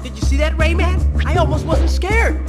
Did you see that, Rayman? I almost wasn't scared.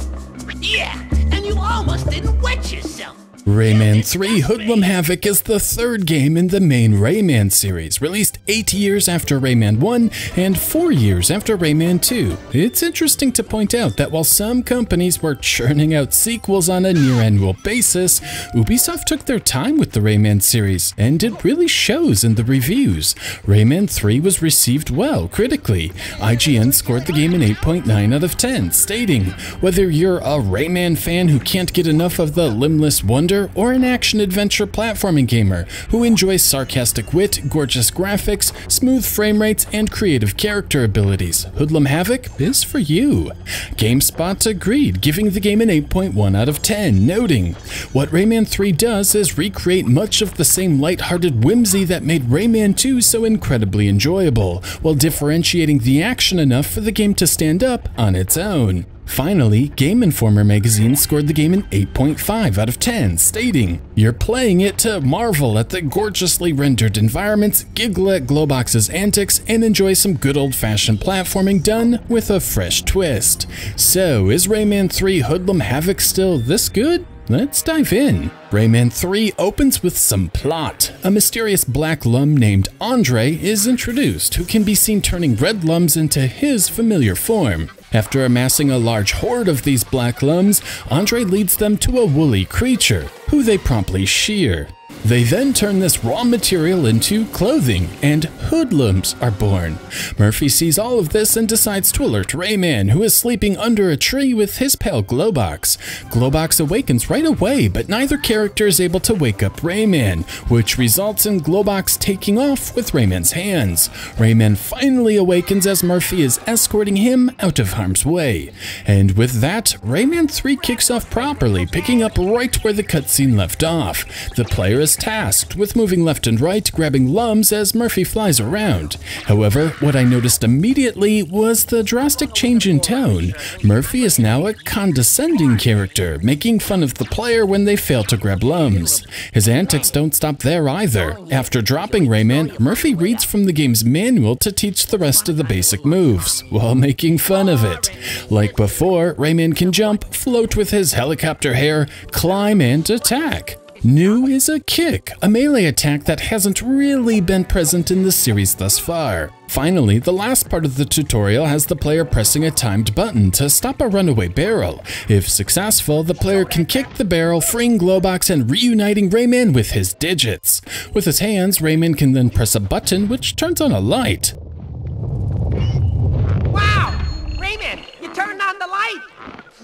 Yeah, and you almost didn't wet yourself. Rayman 3 Hoodlum Havoc is the third game in the main Rayman series, released 8 years after Rayman 1 and 4 years after Rayman 2. It's interesting to point out that while some companies were churning out sequels on a near-annual basis, Ubisoft took their time with the Rayman series, and it really shows in the reviews. Rayman 3 was received well critically. IGN scored the game an 8.9 out of 10, stating, "Whether you're a Rayman fan who can't get enough of the limbless wonder or an action-adventure platforming gamer who enjoys sarcastic wit, gorgeous graphics, smooth frame rates, and creative character abilities, Hoodlum Havoc is for you." GameSpot agreed, giving the game an 8.1 out of 10, noting, "What Rayman 3 does is recreate much of the same lighthearted whimsy that made Rayman 2 so incredibly enjoyable, while differentiating the action enough for the game to stand up on its own." Finally, Game Informer magazine scored the game an 8.5 out of 10, stating, "You're playing it to marvel at the gorgeously rendered environments, giggle at Glowbox's antics, and enjoy some good old-fashioned platforming done with a fresh twist." So, is Rayman 3 Hoodlum Havoc still this good? Let's dive in. Rayman 3 opens with some plot. A mysterious black lum named Andre is introduced, who can be seen turning red lums into his familiar form. After amassing a large horde of these black lums, Andre leads them to a woolly creature, who they promptly shear. They then turn this raw material into clothing, and hoodlums are born. Murphy sees all of this and decides to alert Rayman, who is sleeping under a tree with his pal Glowbox. Glowbox awakens right away, but neither character is able to wake up Rayman, which results in Glowbox taking off with Rayman's hands. Rayman finally awakens as Murphy is escorting him out of harm's way. And with that, Rayman 3 kicks off properly, picking up right where the cutscene left off. The player is tasked with moving left and right, grabbing lums as Murphy flies around. However, what I noticed immediately was the drastic change in tone. Murphy is now a condescending character, making fun of the player when they fail to grab lums. His antics don't stop there either. After dropping Rayman, Murphy reads from the game's manual to teach the rest of the basic moves, while making fun of it. Like before, Rayman can jump, float with his helicopter hair, climb, and attack. New is a kick, a melee attack that hasn't really been present in the series thus far. Finally, the last part of the tutorial has the player pressing a timed button to stop a runaway barrel. If successful, the player can kick the barrel, freeing Glowbox and reuniting Rayman with his digits. With his hands, Rayman can then press a button which turns on a light. Wow! Rayman, you turned on the light!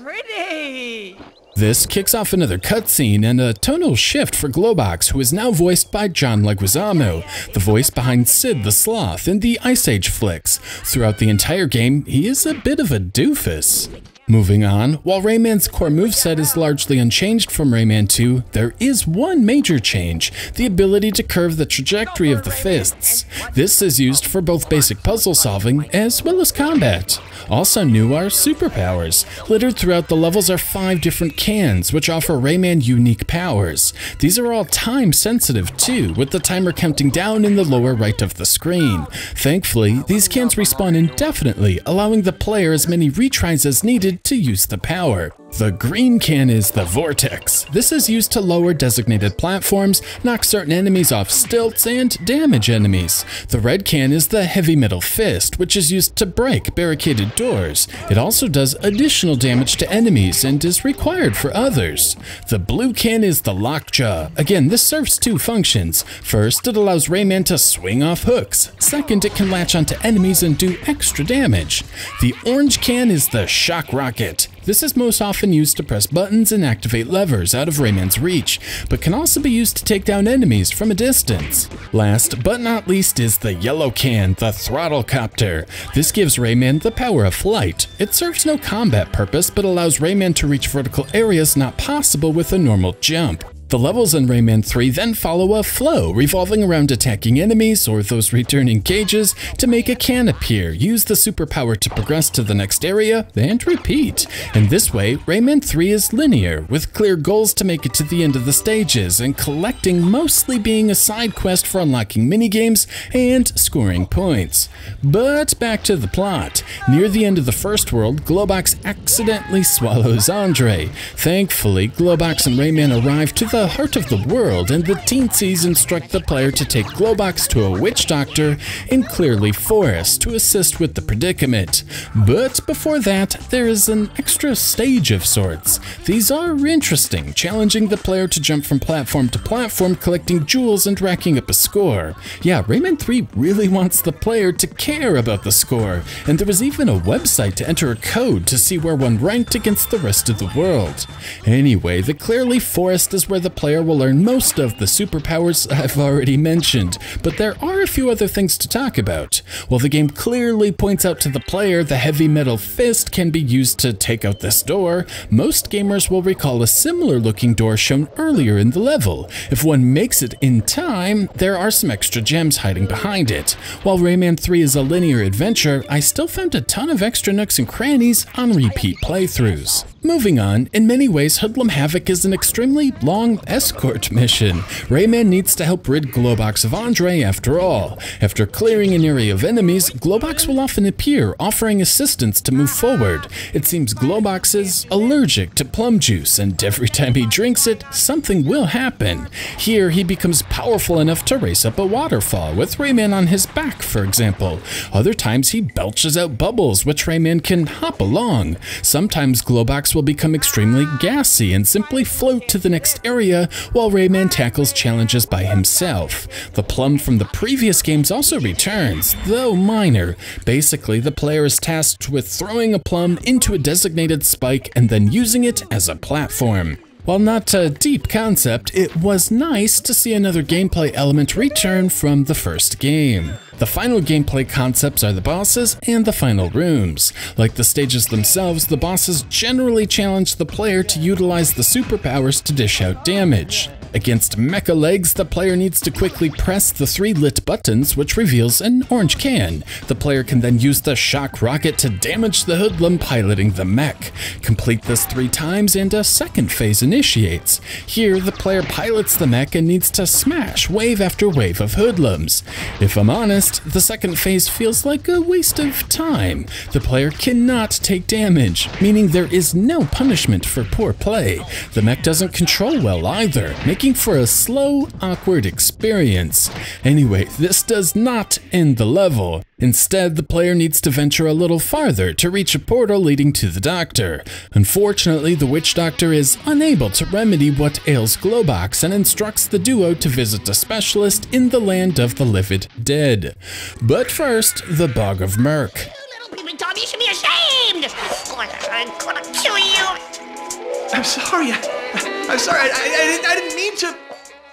Pretty! This kicks off another cutscene and a tonal shift for Glowbox, who is now voiced by John Leguizamo, the voice behind Sid the Sloth in the Ice Age flicks. Throughout the entire game, he is a bit of a doofus. Moving on, while Rayman's core moveset is largely unchanged from Rayman 2, there is one major change, the ability to curve the trajectory of the fists. This is used for both basic puzzle solving as well as combat. Also new are superpowers. Littered throughout the levels are 5 different cans, which offer Rayman unique powers. These are all time sensitive too, with the timer counting down in the lower right of the screen. Thankfully, these cans respawn indefinitely, allowing the player as many retries as needed to use the power. The green can is the Vortex. This is used to lower designated platforms, knock certain enemies off stilts, and damage enemies. The red can is the Heavy Metal Fist, which is used to break barricaded doors. It also does additional damage to enemies and is required for others. The blue can is the Lockjaw. Again, this serves 2 functions. First, it allows Rayman to swing off hooks. Second, it can latch onto enemies and do extra damage. The orange can is the Shock Rocket. This is most often used to press buttons and activate levers out of Rayman's reach, but can also be used to take down enemies from a distance. Last but not least is the yellow can, the Throttle Copter. This gives Rayman the power of flight. It serves no combat purpose, but allows Rayman to reach vertical areas not possible with a normal jump. The levels in Rayman 3 then follow a flow revolving around attacking enemies or those returning cages to make a can appear, use the superpower to progress to the next area, and repeat. In this way, Rayman 3 is linear, with clear goals to make it to the end of the stages, and collecting mostly being a side quest for unlocking minigames and scoring points. But back to the plot. Near the end of the first world, Globox accidentally swallows Andre. Thankfully, Globox and Rayman arrive to the heart of the world, and the teensies instruct the player to take Globox to a witch doctor in Clearly Forest to assist with the predicament. But before that, there is an extra stage of sorts. These are interesting, challenging the player to jump from platform to platform, collecting jewels and racking up a score. Yeah, Rayman 3 really wants the player to care about the score, and there was even a website to enter a code to see where one ranked against the rest of the world. Anyway, the Clearly Forest is where the player will learn most of the superpowers I've already mentioned, but there are a few other things to talk about. While the game clearly points out to the player the heavy metal fist can be used to take out this door, most gamers will recall a similar looking door shown earlier in the level. If one makes it in time, there are some extra gems hiding behind it. While Rayman 3 is a linear adventure, I still found a ton of extra nooks and crannies on repeat playthroughs. Moving on, in many ways, Hoodlum Havoc is an extremely long escort mission. Rayman needs to help rid Globox of Andre after all. After clearing an area of enemies, Globox will often appear, offering assistance to move forward. It seems Globox is allergic to plum juice, and every time he drinks it, something will happen. Here, he becomes powerful enough to race up a waterfall, with Rayman on his back, for example. Other times, he belches out bubbles, which Rayman can hop along. Sometimes Globox will become extremely gassy and simply float to the next area while Rayman tackles challenges by himself. The plum from the previous games also returns, though minor. Basically, the player is tasked with throwing a plum into a designated spike and then using it as a platform. While not a deep concept, it was nice to see another gameplay element return from the first game. The final gameplay concepts are the bosses and the final rooms. Like the stages themselves, the bosses generally challenge the player to utilize the superpowers to dish out damage. Against mecha legs, the player needs to quickly press the 3 lit buttons, which reveals an orange can. The player can then use the shock rocket to damage the hoodlum piloting the mech. Complete this 3 times and a second phase initiates. Here, the player pilots the mech and needs to smash wave after wave of hoodlums. If I'm honest, the second phase feels like a waste of time. The player cannot take damage, meaning there is no punishment for poor play. The mech doesn't control well either, making for a slow, awkward experience. Anyway, this does not end the level. Instead, the player needs to venture a little farther to reach a portal leading to the doctor. Unfortunately, the witch doctor is unable to remedy what ails Globox and instructs the duo to visit a specialist in the land of the living dead. But first, the Bog of Merc. You little Tom, you should be ashamed! I'm gonna kill you! I'm sorry. I didn't mean to.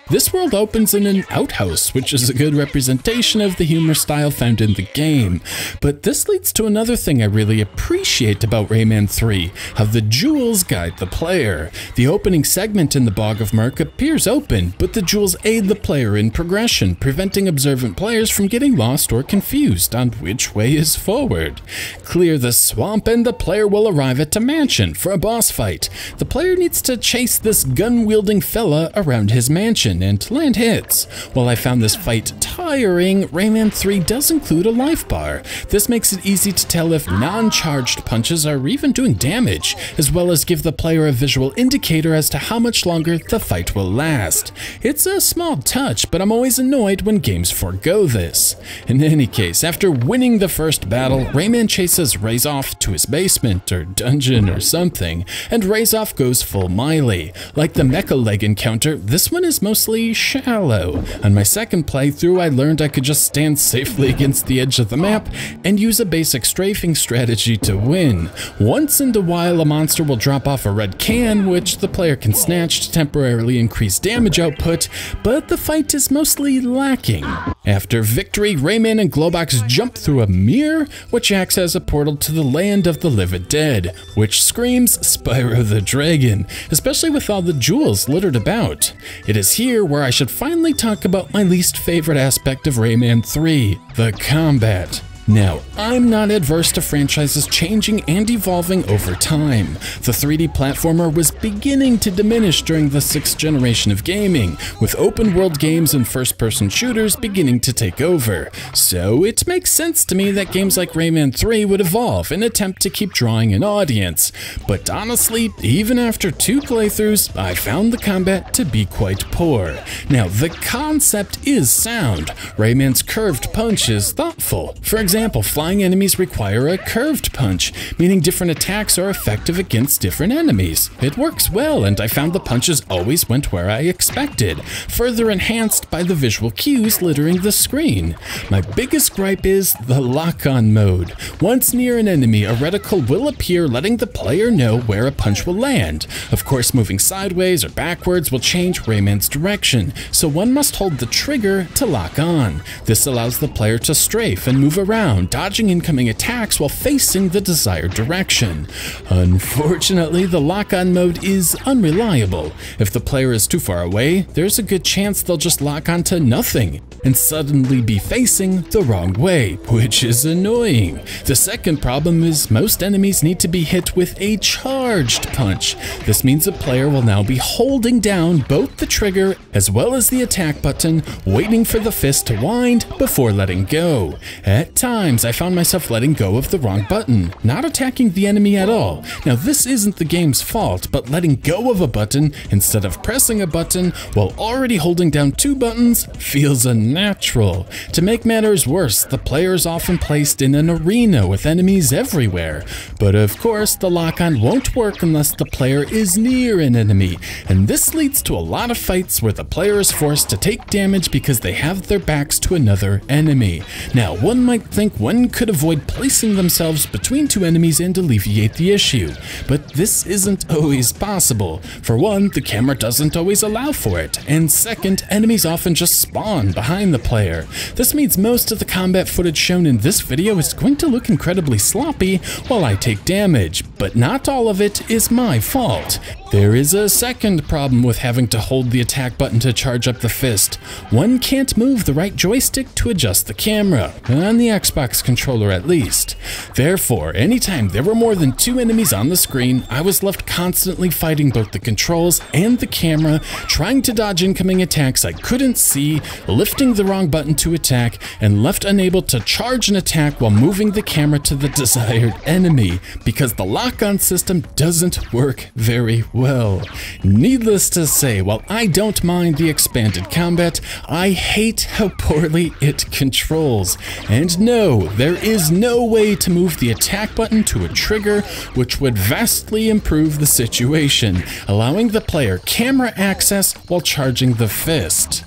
This world opens in an outhouse, which is a good representation of the humor style found in the game. But this leads to another thing I really appreciate about Rayman 3, how the jewels guide the player. The opening segment in the Bog of Merc appears open, but the jewels aid the player in progression, preventing observant players from getting lost or confused on which way is forward. Clear the swamp and the player will arrive at a mansion for a boss fight. The player needs to chase this gun-wielding fella around his mansion and land hits. While I found this fight tiring, Rayman 3 does include a life bar. This makes it easy to tell if non-charged punches are even doing damage, as well as give the player a visual indicator as to how much longer the fight will last. It's a small touch, but I'm always annoyed when games forego this. In any case, after winning the first battle, Rayman chases Razor to his basement or dungeon or something, and Razor goes full Miley. Like the mecha leg encounter, this one is mostly dangerously shallow. On my second playthrough, I learned I could just stand safely against the edge of the map and use a basic strafing strategy to win. Once in a while, a monster will drop off a red can, which the player can snatch to temporarily increase damage output, but the fight is mostly lacking. After victory, Rayman and Glowbox jump through a mirror, which acts as a portal to the land of the living dead, which screams Spyro the Dragon, especially with all the jewels littered about. It is here where I should finally talk about my least favorite aspect of Rayman 3, the combat. Now, I'm not adverse to franchises changing and evolving over time. The 3D platformer was beginning to diminish during the 6th generation of gaming, with open-world games and first-person shooters beginning to take over. So it makes sense to me that games like Rayman 3 would evolve and attempt to keep drawing an audience. But honestly, even after 2 playthroughs, I found the combat to be quite poor. Now, the concept is sound. Rayman's curved punch is thoughtful. For example, flying enemies require a curved punch, meaning different attacks are effective against different enemies. It works well, and I found the punches always went where I expected, further enhanced by the visual cues littering the screen. My biggest gripe is the lock-on mode. Once near an enemy, a reticle will appear letting the player know where a punch will land. Of course, moving sideways or backwards will change Rayman's direction, so one must hold the trigger to lock on. This allows the player to strafe and move around, dodging incoming attacks while facing the desired direction. Unfortunately, the lock-on mode is unreliable. If the player is too far away, there's a good chance they'll just lock onto nothing and suddenly be facing the wrong way, which is annoying. The second problem is most enemies need to be hit with a charged punch. This means the player will now be holding down both the trigger as well as the attack button, waiting for the fist to wind before letting go. At times, I found myself letting go of the wrong button, not attacking the enemy at all. Now, this isn't the game's fault, but letting go of a button instead of pressing a button while already holding down 2 buttons feels unnatural. To make matters worse, the player is often placed in an arena with enemies everywhere. But of course, the lock-on won't work unless the player is near an enemy, and this leads to a lot of fights where the player is forced to take damage because they have their backs to another enemy. Now, one might think one could avoid placing themselves between 2 enemies and alleviate the issue, but this isn't always possible. For one, the camera doesn't always allow for it, and second, enemies often just spawn behind the player. This means most of the combat footage shown in this video is going to look incredibly sloppy while I take damage, but not all of it is my fault. There is a second problem with having to hold the attack button to charge up the fist. One can't move the right joystick to adjust the camera, on the Xbox controller at least. Therefore, anytime there were more than 2 enemies on the screen, I was left constantly fighting both the controls and the camera, trying to dodge incoming attacks I couldn't see, lifting the wrong button to attack, and left unable to charge an attack while moving the camera to the desired enemy, because the lock-on system doesn't work very well. Needless to say, while I don't mind the expanded combat, I hate how poorly it controls. And no, there is no way to move the attack button to a trigger, which would vastly improve the situation, allowing the player camera access while charging the fist.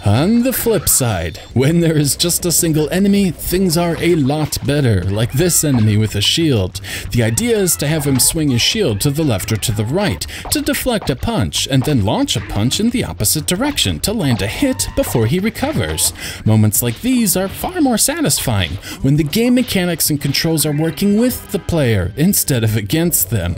On the flip side, when there is just a single enemy, things are a lot better, like this enemy with a shield. The idea is to have him swing his shield to the left or to the right to deflect a punch, and then launch a punch in the opposite direction to land a hit before he recovers. Moments like these are far more satisfying when the game mechanics and controls are working with the player instead of against them.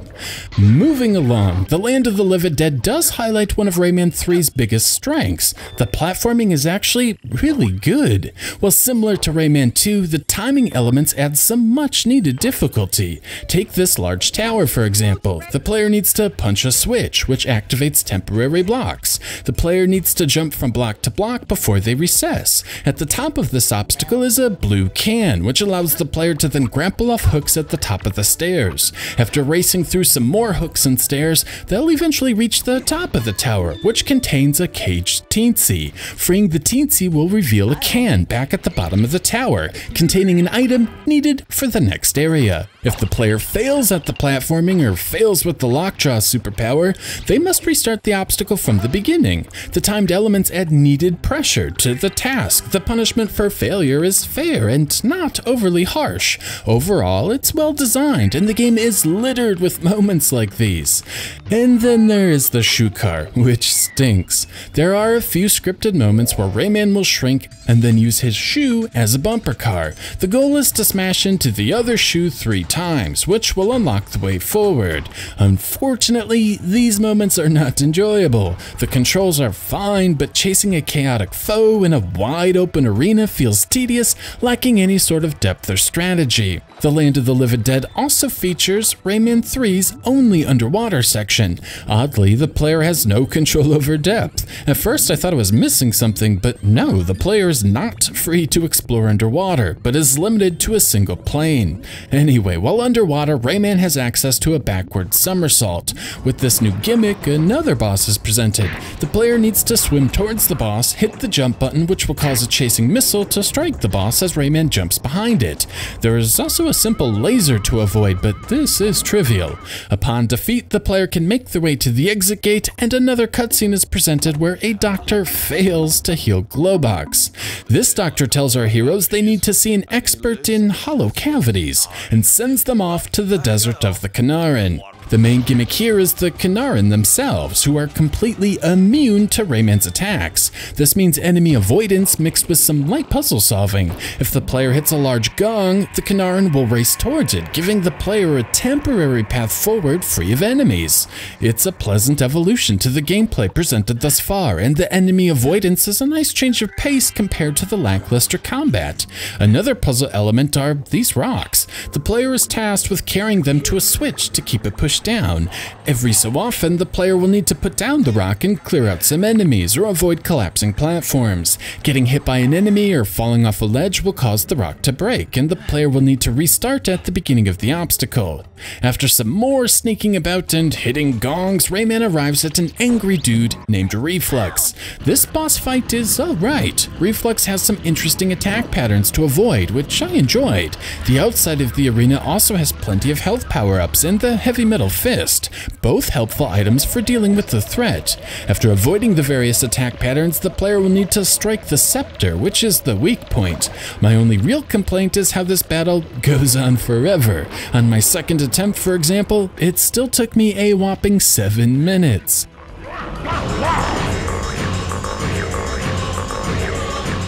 Moving along, the Land of the Living Dead does highlight one of Rayman 3's biggest strengths. The platforming is actually really good. While similar to Rayman 2, the timing elements add some much needed difficulty. Take this large tower for example. The player needs to punch a switch, which activates temporary blocks. The player needs to jump from block to block before they recess. At the top of this obstacle is a blue can, which allows the player to then grapple off hooks at the top of the stairs. After racing through some more hooks and stairs, they'll eventually reach the top of the tower, which contains a caged teensy. Freeing the teensy will reveal a can back at the bottom of the tower, containing an item needed for the next area. If the player fails at the platforming or fails with the lockjaw superpower, they must restart the obstacle from the beginning. The timed elements add needed pressure to the task. The punishment for failure is fair and not overly harsh. Overall, it's well designed, and the game is littered with moments like these. And then there is the shoe car, which stinks. There are a few scripted moments where Rayman will shrink and then use his shoe as a bumper car. The goal is to smash into the other shoe 3 times, which will unlock the way forward. Unfortunately, these moments are not enjoyable. The controls are fine, but chasing a chaotic foe in a wide open arena feels tedious, lacking any sort of depth or strategy. The Land of the Living Dead also features Rayman 3's only underwater section. Oddly, the player has no control over depth. At first I thought I was missing something, but no, the player is not free to explore underwater, but is limited to a single plane. Anyway, while underwater, Rayman has access to a backward somersault. With this new gimmick, another boss is presented. The player needs to swim towards the boss, hit the jump button, which will cause a chasing missile to strike the boss as Rayman jumps behind it. There is also a simple laser to avoid, but this is trivial. Upon defeat, the player can make their way to the exit gate, and another cutscene is presented where a doctor fails to heal Glowbox. This doctor tells our heroes they need to see an expert in hollow cavities, and sends them off to the desert of the Kanaran. The main gimmick here is the Kanaran themselves, who are completely immune to Rayman's attacks. This means enemy avoidance mixed with some light puzzle solving. If the player hits a large gong, the Kanaran will race towards it, giving the player a temporary path forward free of enemies. It's a pleasant evolution to the gameplay presented thus far, and the enemy avoidance is a nice change of pace compared to the lackluster combat. Another puzzle element are these rocks. The player is tasked with carrying them to a switch to keep it pushed down. Every so often, the player will need to put down the rock and clear out some enemies or avoid collapsing platforms. Getting hit by an enemy or falling off a ledge will cause the rock to break, and the player will need to restart at the beginning of the obstacle. After some more sneaking about and hitting gongs, Rayman arrives at an angry dude named Reflex. This boss fight is alright. Reflex has some interesting attack patterns to avoid, which I enjoyed. The outside of the arena also has plenty of health power-ups and the heavy metal fist, both helpful items for dealing with the threat. After avoiding the various attack patterns, the player will need to strike the scepter, which is the weak point. My only real complaint is how this battle goes on forever. On my second attempt, for example, it still took me a whopping 7 minutes.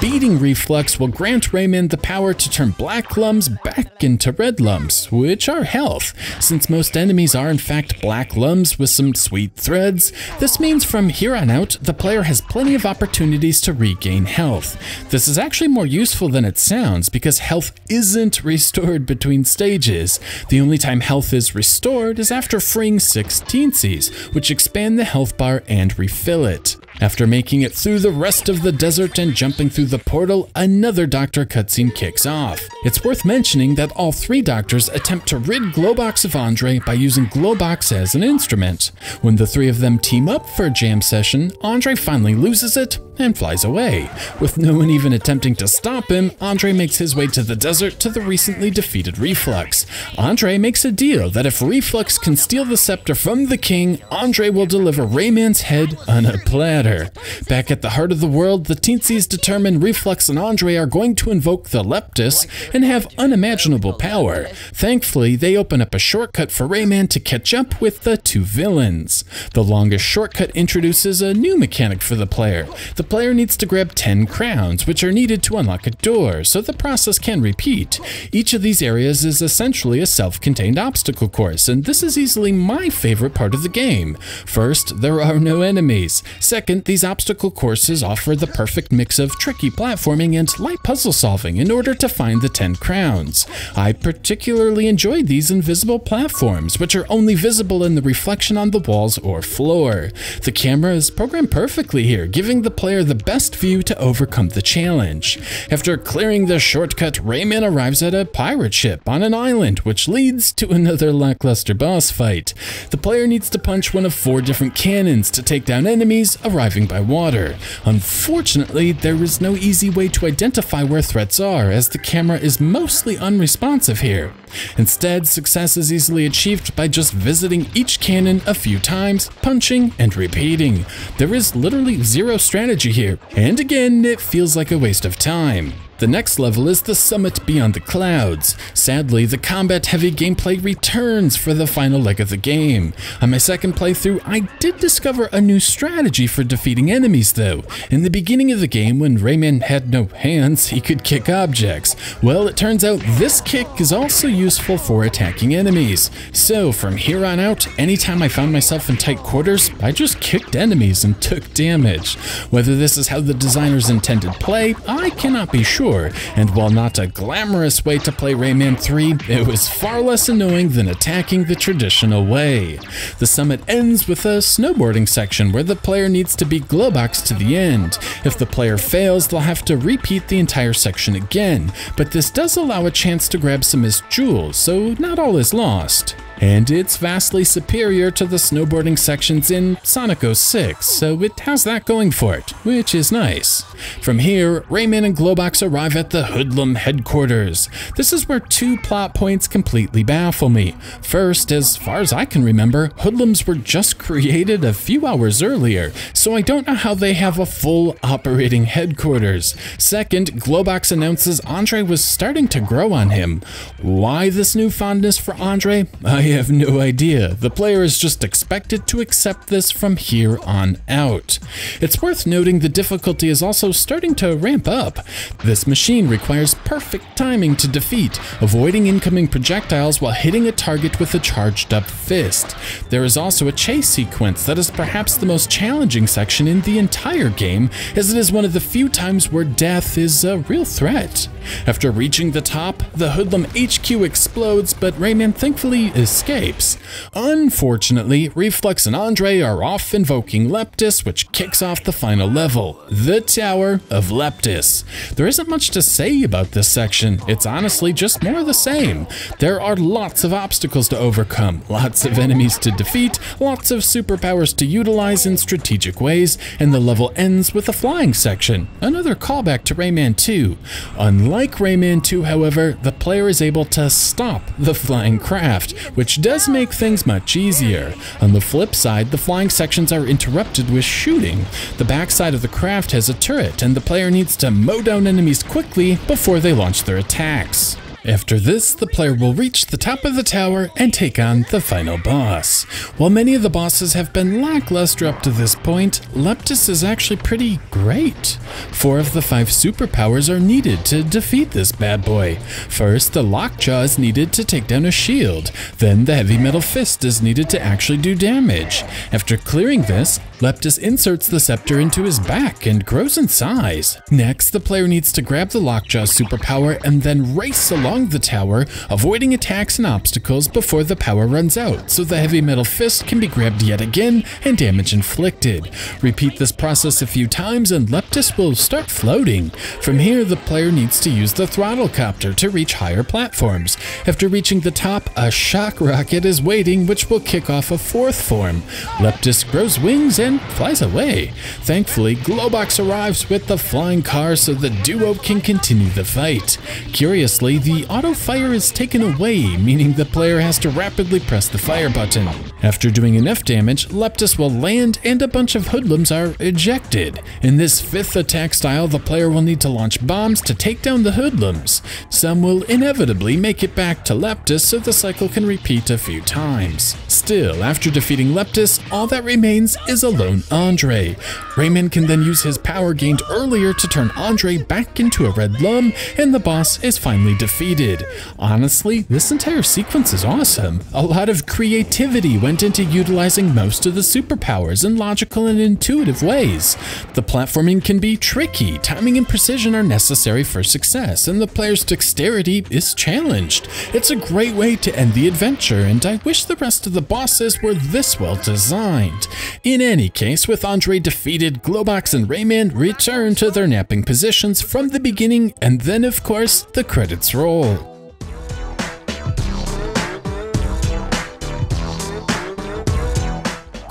Beating Reflex will grant Rayman the power to turn black lumps back into red lumps, which are health. Since most enemies are in fact black lumps with some sweet threads, this means from here on out, the player has plenty of opportunities to regain health. This is actually more useful than it sounds because health isn't restored between stages. The only time health is restored is after freeing 6 teensies, which expand the health bar and refill it. After making it through the rest of the desert and jumping through the portal, another Doctor cutscene kicks off. It's worth mentioning that all 3 doctors attempt to rid Glowbox of Andre by using Glowbox as an instrument. When the 3 of them team up for a jam session, Andre finally loses it and flies away. With no one even attempting to stop him, Andre makes his way to the desert to the recently defeated Reflex. Andre makes a deal that if Reflex can steal the scepter from the king, Andre will deliver Rayman's head on a platter. Back at the heart of the world, the teensies determine Reflex and Andre are going to invoke the Leptis and have unimaginable power. Thankfully, they open up a shortcut for Rayman to catch up with the 2 villains. The longest shortcut introduces a new mechanic for the player. The player needs to grab 10 crowns, which are needed to unlock a door, so the process can repeat. Each of these areas is essentially a self-contained obstacle course, and this is easily my favorite part of the game. First, there are no enemies. Second, these obstacle courses offer the perfect mix of tricky platforming and light puzzle solving in order to find the 10 crowns. I particularly enjoyed these invisible platforms, which are only visible in the reflection on the walls or floor. The camera is programmed perfectly here, giving the player player the best view to overcome the challenge. After clearing the shortcut, Rayman arrives at a pirate ship on an island, which leads to another lackluster boss fight. The player needs to punch one of 4 different cannons to take down enemies arriving by water. Unfortunately, there is no easy way to identify where threats are, as the camera is mostly unresponsive here. Instead, success is easily achieved by just visiting each cannon a few times, punching and repeating. There is literally zero strategy here, and again, it feels like a waste of time. The next level is the summit beyond the clouds. Sadly, the combat-heavy gameplay returns for the final leg of the game. On my second playthrough, I did discover a new strategy for defeating enemies though. In the beginning of the game, when Rayman had no hands, he could kick objects. Well, it turns out this kick is also useful for attacking enemies. So from here on out, anytime I found myself in tight quarters, I just kicked enemies and took damage. Whether this is how the designers intended play, I cannot be sure. And while not a glamorous way to play Rayman 3, it was far less annoying than attacking the traditional way. The summit ends with a snowboarding section where the player needs to beat Glowbox to the end. If the player fails, they'll have to repeat the entire section again, but this does allow a chance to grab some missed jewels, so not all is lost. And it's vastly superior to the snowboarding sections in Sonic 06, so it has that going for it, which is nice. From here, Rayman and Glowbox arrive at the Hoodlum headquarters. This is where 2 plot points completely baffle me. First, as far as I can remember, Hoodlums were just created a few hours earlier, so I don't know how they have a full operating headquarters. Second, Glowbox announces Andre was starting to grow on him. Why this new fondness for Andre? I have no idea. The player is just expected to accept this from here on out. It's worth noting the difficulty is also starting to ramp up. This machine requires perfect timing to defeat, avoiding incoming projectiles while hitting a target with a charged up fist. There is also a chase sequence that is perhaps the most challenging section in the entire game, as it is one of the few times where death is a real threat. After reaching the top, the Hoodlum HQ explodes, but Rayman thankfully escapes. Unfortunately, Reflex and Andre are off invoking Leptis, which kicks off the final level, the Tower of Leptis. There isn't much to say about this section. It's honestly just more of the same. There are lots of obstacles to overcome, lots of enemies to defeat, lots of superpowers to utilize in strategic ways, and the level ends with a flying section, another callback to Rayman 2. Unlike Rayman 2, however, the player is able to stop the flying craft, which does make things much easier. On the flip side, the flying sections are interrupted with shooting. The backside of the craft has a turret, and the player needs to mow down enemies quickly before they launch their attacks. After this, the player will reach the top of the tower and take on the final boss. While many of the bosses have been lackluster up to this point, Leptis is actually pretty great. 4 of the 5 superpowers are needed to defeat this bad boy. First, the Lockjaw is needed to take down a shield. Then the Heavy Metal Fist is needed to actually do damage. After clearing this, Leptis inserts the scepter into his back and grows in size. Next, the player needs to grab the Lockjaw superpower and then race along the tower, avoiding attacks and obstacles before the power runs out, so the Heavy Metal Fist can be grabbed yet again and damage inflicted. Repeat this process a few times and Leptis will start floating. From here, the player needs to use the Throttle Copter to reach higher platforms. After reaching the top, a shock rocket is waiting, which will kick off a 4th form. Leptis grows wings and flies away. Thankfully, Glowbox arrives with the flying car so the duo can continue the fight. Curiously, the auto fire is taken away, meaning the player has to rapidly press the fire button. After doing enough damage, Leptis will land and a bunch of Hoodlums are ejected. In this 5th attack style, the player will need to launch bombs to take down the Hoodlums. Some will inevitably make it back to Leptis so the cycle can repeat a few times. Still, after defeating Leptis, all that remains is a lone Andre. Rayman can then use his power gained earlier to turn Andre back into a red lum, and the boss is finally defeated. defeated. Honestly, this entire sequence is awesome. A lot of creativity went into utilizing most of the superpowers in logical and intuitive ways. The platforming can be tricky, timing and precision are necessary for success, and the player's dexterity is challenged. It's a great way to end the adventure, and I wish the rest of the bosses were this well designed. In any case, with Andre defeated, Globox and Rayman return to their napping positions from the beginning, and then of course, the credits roll.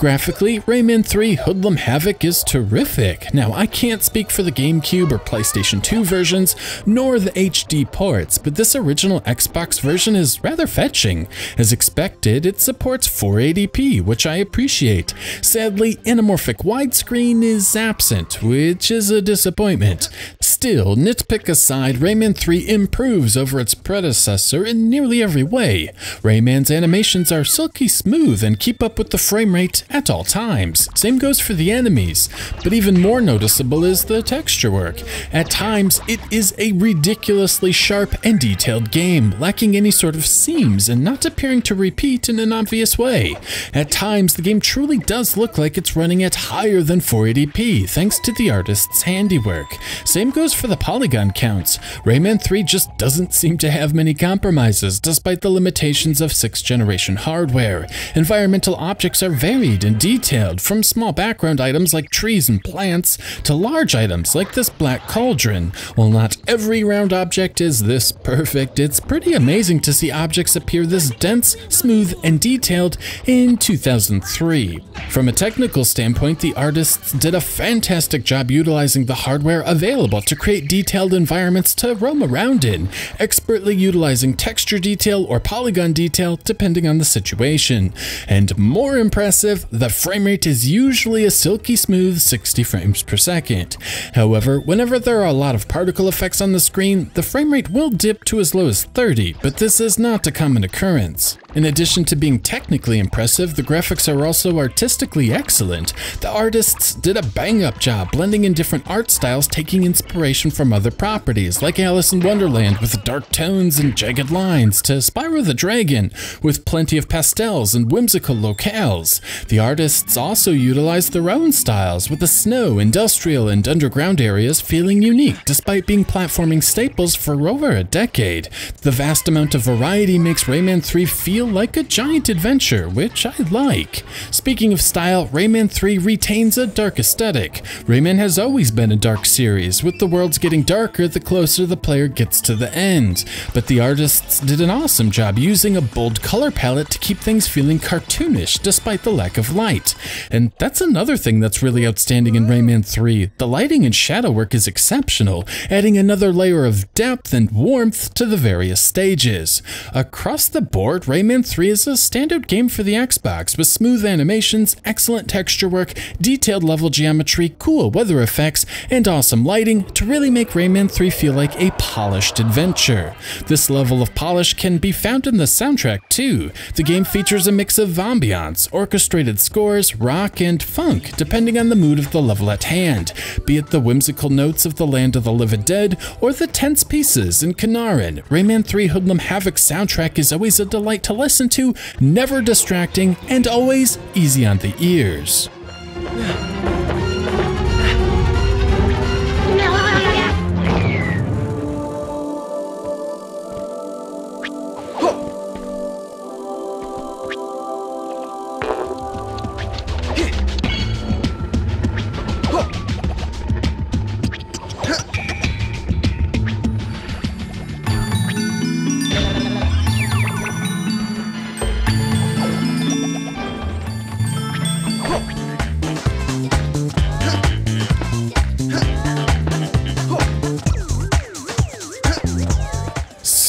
Graphically, Rayman 3 Hoodlum Havoc is terrific. Now, I can't speak for the GameCube or PlayStation 2 versions, nor the HD ports, but this original Xbox version is rather fetching. As expected, it supports 480p, which I appreciate. Sadly, anamorphic widescreen is absent, which is a disappointment. Still, nitpick aside, Rayman 3 improves over its predecessor in nearly every way. Rayman's animations are silky smooth and keep up with the frame rate at all times. Same goes for the enemies, but even more noticeable is the texture work. At times, it is a ridiculously sharp and detailed game, lacking any sort of seams and not appearing to repeat in an obvious way. At times, the game truly does look like it's running at higher than 480p, thanks to the artist's handiwork. Same goes for the polygon counts. Rayman 3 just doesn't seem to have many compromises, despite the limitations of 6th generation hardware. Environmental objects are varied and detailed, from small background items like trees and plants to large items like this black cauldron. While not every round object is this perfect, it's pretty amazing to see objects appear this dense, smooth, and detailed in 2003. From a technical standpoint, the artists did a fantastic job utilizing the hardware available to create detailed environments to roam around in, expertly utilizing texture detail or polygon detail depending on the situation. And more impressive, the frame rate is usually a silky smooth 60 frames per second. However, whenever there are a lot of particle effects on the screen, the frame rate will dip to as low as 30, but this is not a common occurrence. In addition to being technically impressive, the graphics are also artistically excellent. The artists did a bang-up job blending in different art styles, taking inspiration from other properties like Alice in Wonderland with dark tones and jagged lines, to Spyro the Dragon with plenty of pastels and whimsical locales. The artists also utilized their own styles, with the snow, industrial, and underground areas feeling unique despite being platforming staples for over a decade. The vast amount of variety makes Rayman 3 feel like a giant adventure, which I like. Speaking of style, Rayman 3 retains a dark aesthetic. Rayman has always been a dark series, with the worlds getting darker the closer the player gets to the end. But the artists did an awesome job using a bold color palette to keep things feeling cartoonish despite the lack of light. And that's another thing that's really outstanding in Rayman 3. The lighting and shadow work is exceptional, adding another layer of depth and warmth to the various stages. Across the board, Rayman 3 is a standout game for the Xbox, with smooth animations, excellent texture work, detailed level geometry, cool weather effects, and awesome lighting to really make Rayman 3 feel like a polished adventure. This level of polish can be found in the soundtrack too. The game features a mix of ambiance, orchestrated scores, rock, and funk, depending on the mood of the level at hand, be it the whimsical notes of the Land of the Living Dead or the tense pieces in Kanaran. Rayman 3 Hoodlum Havoc's soundtrack is always a delight to listen to, never distracting, and always easy on the ears.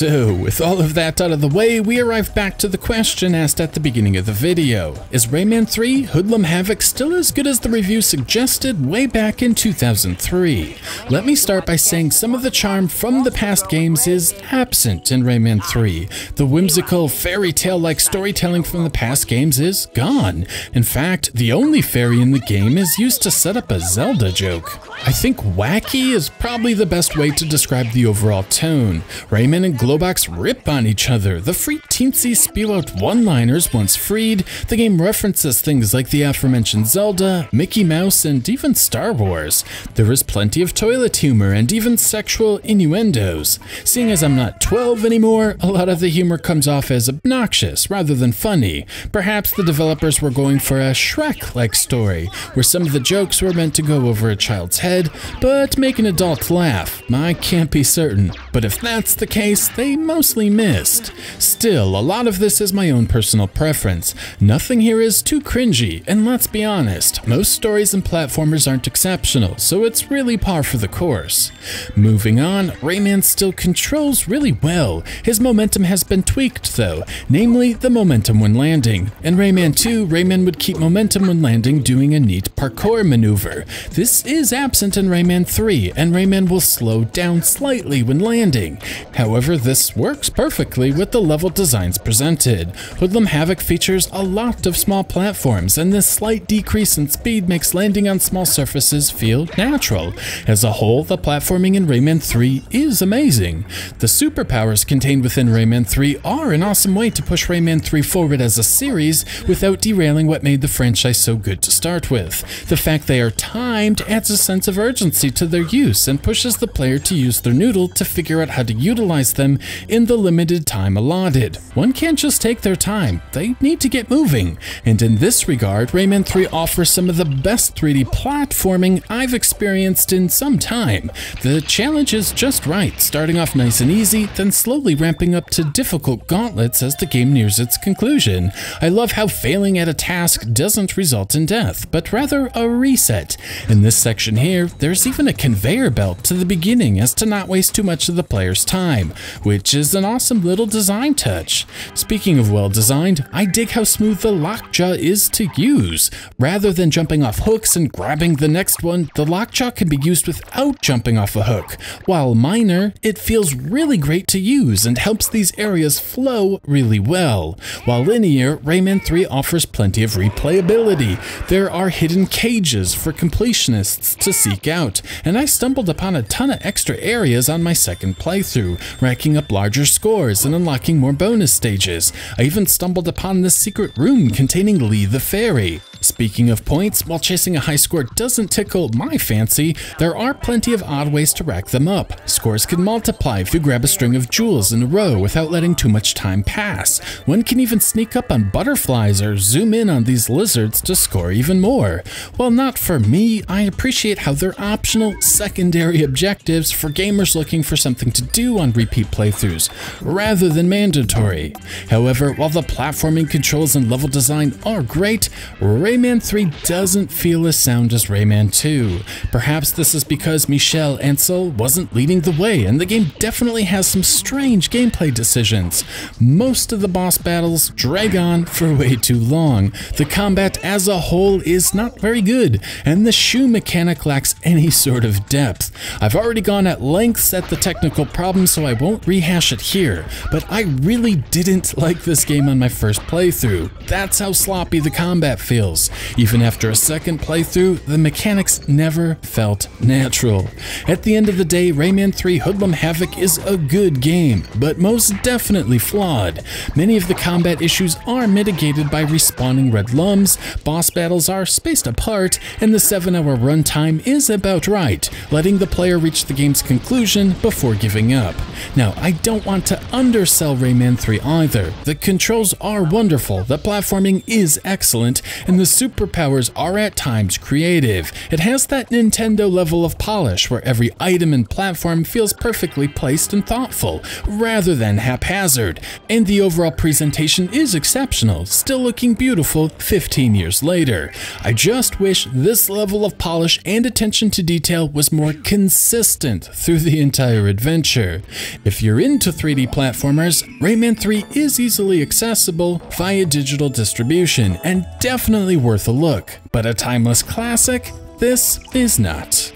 So, with all of that out of the way, we arrive back to the question asked at the beginning of the video. Is Rayman 3 Hoodlum Havoc still as good as the review suggested way back in 2003? Let me start by saying some of the charm from the past games is absent in Rayman 3. The whimsical, fairy tale-like storytelling from the past games is gone. In fact, the only fairy in the game is used to set up a Zelda joke. I think wacky is probably the best way to describe the overall tone. Rayman and Slowbox rip on each other, the free teensy spew out one-liners once freed, the game references things like the aforementioned Zelda, Mickey Mouse, and even Star Wars. There is plenty of toilet humor and even sexual innuendos. Seeing as I'm not 12 anymore, a lot of the humor comes off as obnoxious rather than funny. Perhaps the developers were going for a Shrek-like story, where some of the jokes were meant to go over a child's head, but make an adult laugh. I can't be certain, but if that's the case, they mostly missed. Still, a lot of this is my own personal preference. Nothing here is too cringy, and let's be honest, most stories and platformers aren't exceptional, so it's really par for the course. Moving on, Rayman still controls really well. His momentum has been tweaked though, namely the momentum when landing. In Rayman 2, Rayman would keep momentum when landing doing a neat parkour maneuver. This is absent in Rayman 3, and Rayman will slow down slightly when landing. However, this works perfectly with the level designs presented. Hoodlum Havoc features a lot of small platforms, and this slight decrease in speed makes landing on small surfaces feel natural. As a whole, the platforming in Rayman 3 is amazing. The superpowers contained within Rayman 3 are an awesome way to push Rayman 3 forward as a series without derailing what made the franchise so good to start with. The fact they are timed adds a sense of urgency to their use and pushes the player to use their noodle to figure out how to utilize them in the limited time allotted. One can't just take their time, they need to get moving. And in this regard, Rayman 3 offers some of the best 3D platforming I've experienced in some time. The challenge is just right, starting off nice and easy, then slowly ramping up to difficult gauntlets as the game nears its conclusion. I love how failing at a task doesn't result in death, but rather a reset. In this section here, there's even a conveyor belt to the beginning as to not waste too much of the player's time, which is an awesome little design touch. Speaking of well designed, I dig how smooth the lockjaw is to use. Rather than jumping off hooks and grabbing the next one, the lockjaw can be used without jumping off a hook. While minor, it feels really great to use and helps these areas flow really well. While linear, Rayman 3 offers plenty of replayability. There are hidden cages for completionists to seek out, and I stumbled upon a ton of extra areas on my second playthrough, racking up larger scores and unlocking more bonus stages. I even stumbled upon this secret room containing Lee the Fairy. Speaking of points, while chasing a high score doesn't tickle my fancy, there are plenty of odd ways to rack them up. Scores can multiply if you grab a string of jewels in a row without letting too much time pass. One can even sneak up on butterflies or zoom in on these lizards to score even more. While not for me, I appreciate how they're optional secondary objectives for gamers looking for something to do on repeat playthroughs, rather than mandatory. However, while the platforming controls and level design are great, Rayman 3 doesn't feel as sound as Rayman 2. Perhaps this is because Michel Ancel wasn't leading the way, and the game definitely has some strange gameplay decisions. Most of the boss battles drag on for way too long. The combat as a whole is not very good, and the shoe mechanic lacks any sort of depth. I've already gone at lengths at the technical problems, so I won't rehash it here, but I really didn't like this game on my first playthrough. That's how sloppy the combat feels. Even after a second playthrough, the mechanics never felt natural. At the end of the day, Rayman 3 Hoodlum Havoc is a good game, but most definitely flawed. Many of the combat issues are mitigated by respawning red lums, boss battles are spaced apart, and the 7-hour runtime is about right, letting the player reach the game's conclusion before giving up. Now, I don't want to undersell Rayman 3 either. The controls are wonderful, the platforming is excellent, and the superpowers are at times creative. It has that Nintendo level of polish where every item and platform feels perfectly placed and thoughtful, rather than haphazard, and the overall presentation is exceptional, still looking beautiful 15 years later. I just wish this level of polish and attention to detail was more consistent through the entire adventure. If you're into 3D platformers, Rayman 3 is easily accessible via digital distribution and definitely worth a look, but a timeless classic, this is not.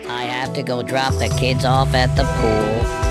I have to go drop the kids off at the pool.